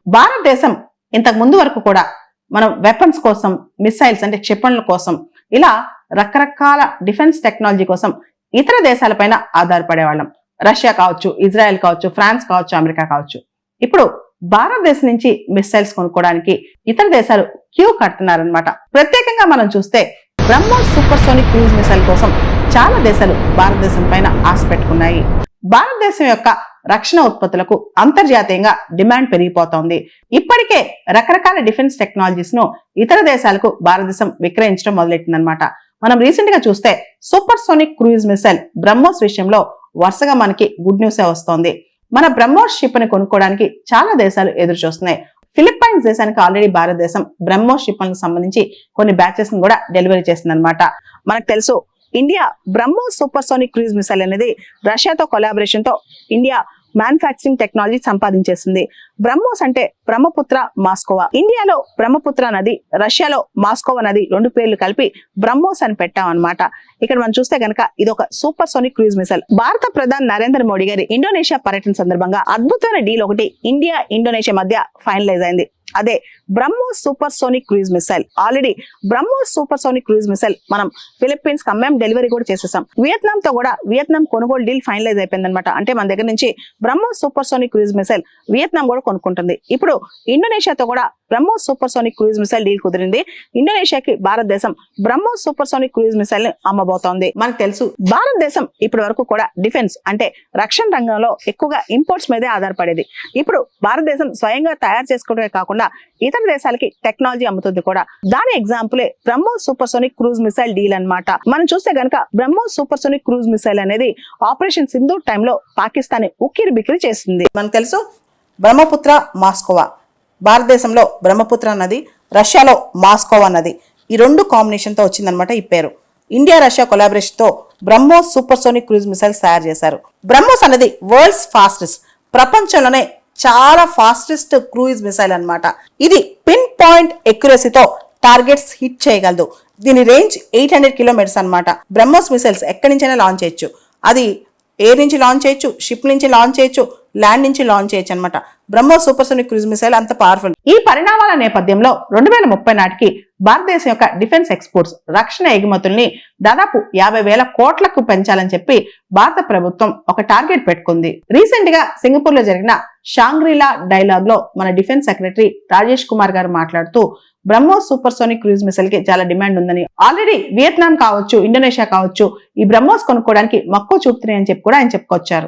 భారతదేశం ఇంతకు ముందు వరకు కూడా మనం వెపన్స్ కోసం, మిసైల్స్ అంటే క్షిపణుల కోసం, ఇలా రకరకాల డిఫెన్స్ టెక్నాలజీ కోసం ఇతర దేశాలపైన ఆధారపడేవాళ్ళం. రష్యా కావచ్చు, ఇజ్రాయెల్ కావచ్చు, ఫ్రాన్స్ కావచ్చు, అమెరికా కావచ్చు. ఇప్పుడు భారతదేశం నుంచి మిసైల్స్ కొనుక్కోవడానికి ఇతర దేశాలు క్యూ కడుతున్నారనమాట. ప్రత్యేకంగా మనం చూస్తే బ్రహ్మోస్ సూపర్సోనిక్ క్రూజ్ మిసైల్ కోసం చాలా దేశాలు భారతదేశం పైన ఆశ పెట్టుకున్నాయి. భారతదేశం యొక్క రక్షణ ఉత్పత్తులకు అంతర్జాతీయంగా డిమాండ్ పెరిగిపోతోంది. ఇప్పటికే రకరకాల డిఫెన్స్ టెక్నాలజీస్ ను ఇతర దేశాలకు భారతదేశం విక్రయించడం మొదలెట్టిందనమాట. మనం రీసెంట్ గా చూస్తే super sonic cruise missile BrahMos విషయంలో వరుసగా మనకి గుడ్ న్యూస్ వస్తోంది. మన బ్రహ్మోస్ షిప్ ని కొనుక్కోవడానికి చాలా దేశాలు ఎదురు చూస్తున్నాయి. ఫిలిప్పైన్స్ దేశానికి ఆల్రెడీ భారతదేశం బ్రహ్మోస్ షిప్లకు సంబంధించి కొన్ని బ్యాచెస్ ని కూడా డెలివరీ చేసిందనమాట. మనకు తెలుసు India BrahMos super sonic cruise missile అనేది రష్యాతో కొలాబరేషన్ తో ఇండియా మ్యానుఫ్యాక్చరింగ్ టెక్నాలజీ సంపాదించేసింది. బ్రహ్మోస్ అంటే బ్రహ్మపుత్ర మాస్కోవా. ఇండియాలో బ్రహ్మపుత్ర నది, రష్యాలో మాస్కోవా నది రెండు పేర్లు కలిపి బ్రహ్మోస్ అని పెట్టామన్నమాట. ఇక్కడ మనం చూస్తే గనక ఇది ఒక సూపర్ సోనిక్ క్రూజ్ మిసైల్. భారత ప్రధాని నరేంద్ర మోడీ గారి ఇండోనేషియా పర్యటన సందర్భంగా అద్భుతమైన డీల్ ఒకటి ఇండియా, ఇండోనేషియా మధ్య ఫైనలైజ్ అయింది. అదే BrahMos super sonic cruise missile. Already BrahMos super sonic cruise missile మనం ఫిలిప్పీన్స్ కి అమ్మాం, డెలివరీ కూడా చేసేసాం. వియత్నాం తో కూడా వియత్నాం కొనుగోలు డీల్ ఫైనలైజ్ అయిపోయింది అనమాట. అంటే మన దగ్గర నుంచి BrahMos super sonic cruise missile Vietnam కూడా కొనుక్కుంటుంది. ఇప్పుడు ఇండోనేషియాతో కూడా BrahMos super sonic cruise missile deal కుదిరింది. ఇండోనేషియాకి భారతదేశం BrahMos super sonic cruise missile ని అమ్మబోతోంది. మనకు తెలుసు భారతదేశం ఇప్పటి వరకు కూడా డిఫెన్స్ అంటే రక్షణ రంగంలో ఎక్కువగా ఇంపోర్ట్స్ మీదే ఆధారపడేది. ఇప్పుడు భారతదేశం స్వయంగా తయారు చేసుకోవడమే కాకుండా ఇతర దేశాలకి టెక్నాలజీ అమ్ముతుంది కూడా. దాని ఎగ్జాంపులే BrahMos super sonic cruise missile deal అన్నమాట. మనం చూస్తే గనక BrahMos super sonic cruise missile అనేది ఆపరేషన్ సింధూర్ టైంలో పాకిస్తాన్ ఉక్కిరి బిక్కిరి చేసింది. మనకు తెలుసు బ్రహ్మపుత్ర మాస్కోవా. భారతదేశంలో బ్రహ్మపుత్ర నది, రష్యాలో మాస్కోవా నది, ఈ రెండు కాంబినేషన్ తో వచ్చిందనమాట ఈ పేరు. ఇండియా రష్యా కొలాబరేషన్ తో BrahMos super sonic cruise missiles తయారు చేశారు. బ్రహ్మోస్ అనేది వరల్డ్స్ ఫాస్టెస్ట్, ప్రపంచంలోనే చాలా ఫాస్టెస్ట్ క్రూయిజ్ మిసైల్ అన్నమాట. ఇది పిన్ పాయింట్ ఎక్యురసీతో టార్గెట్స్ హిట్ చేయగలదు. దీని రేంజ్ 800 కిలోమీటర్స్ అనమాట. బ్రహ్మోస్ మిసైల్స్ ఎక్కడి నుంచైనా లాంచ్ చేయొచ్చు. అది ఎయిర్ నుంచి లాంచ్ చేయొచ్చు, షిప్ నుంచి లాంచ్ చేయొచ్చు, ల్యాండ్ నుంచి లాంచ్ చేయొచ్చు అనమాట. BrahMos super sonic cruise missile అంత పవర్ఫుల్. ఈ పరిణామాల నేపథ్యంలో 2030 నాటికి భారతదేశం యొక్క డిఫెన్స్ ఎక్స్పోర్ట్స్, రక్షణ ఎగుమతుల్ని దాదాపు 50,000 కోట్లకు పెంచాలని చెప్పి భారత ప్రభుత్వం ఒక టార్గెట్ పెట్టుకుంది. రీసెంట్ గా సింగపూర్ లో జరిగిన షాంగ్రీలా డైలాగ్ లో మన డిఫెన్స్ సెక్రటరీ రాజేష్ కుమార్ గారు మాట్లాడుతూ BrahMos super sonic cruise missile కి చాలా డిమాండ్ ఉందని, ఆల్రెడీ వియత్నాం కావచ్చు, ఇండోనేషియా కావచ్చు ఈ బ్రహ్మోస్ కొనుక్కోవడానికి మక్కువ చూపుతున్నాయి అని చెప్పి కూడా ఆయన చెప్పుకొచ్చారు.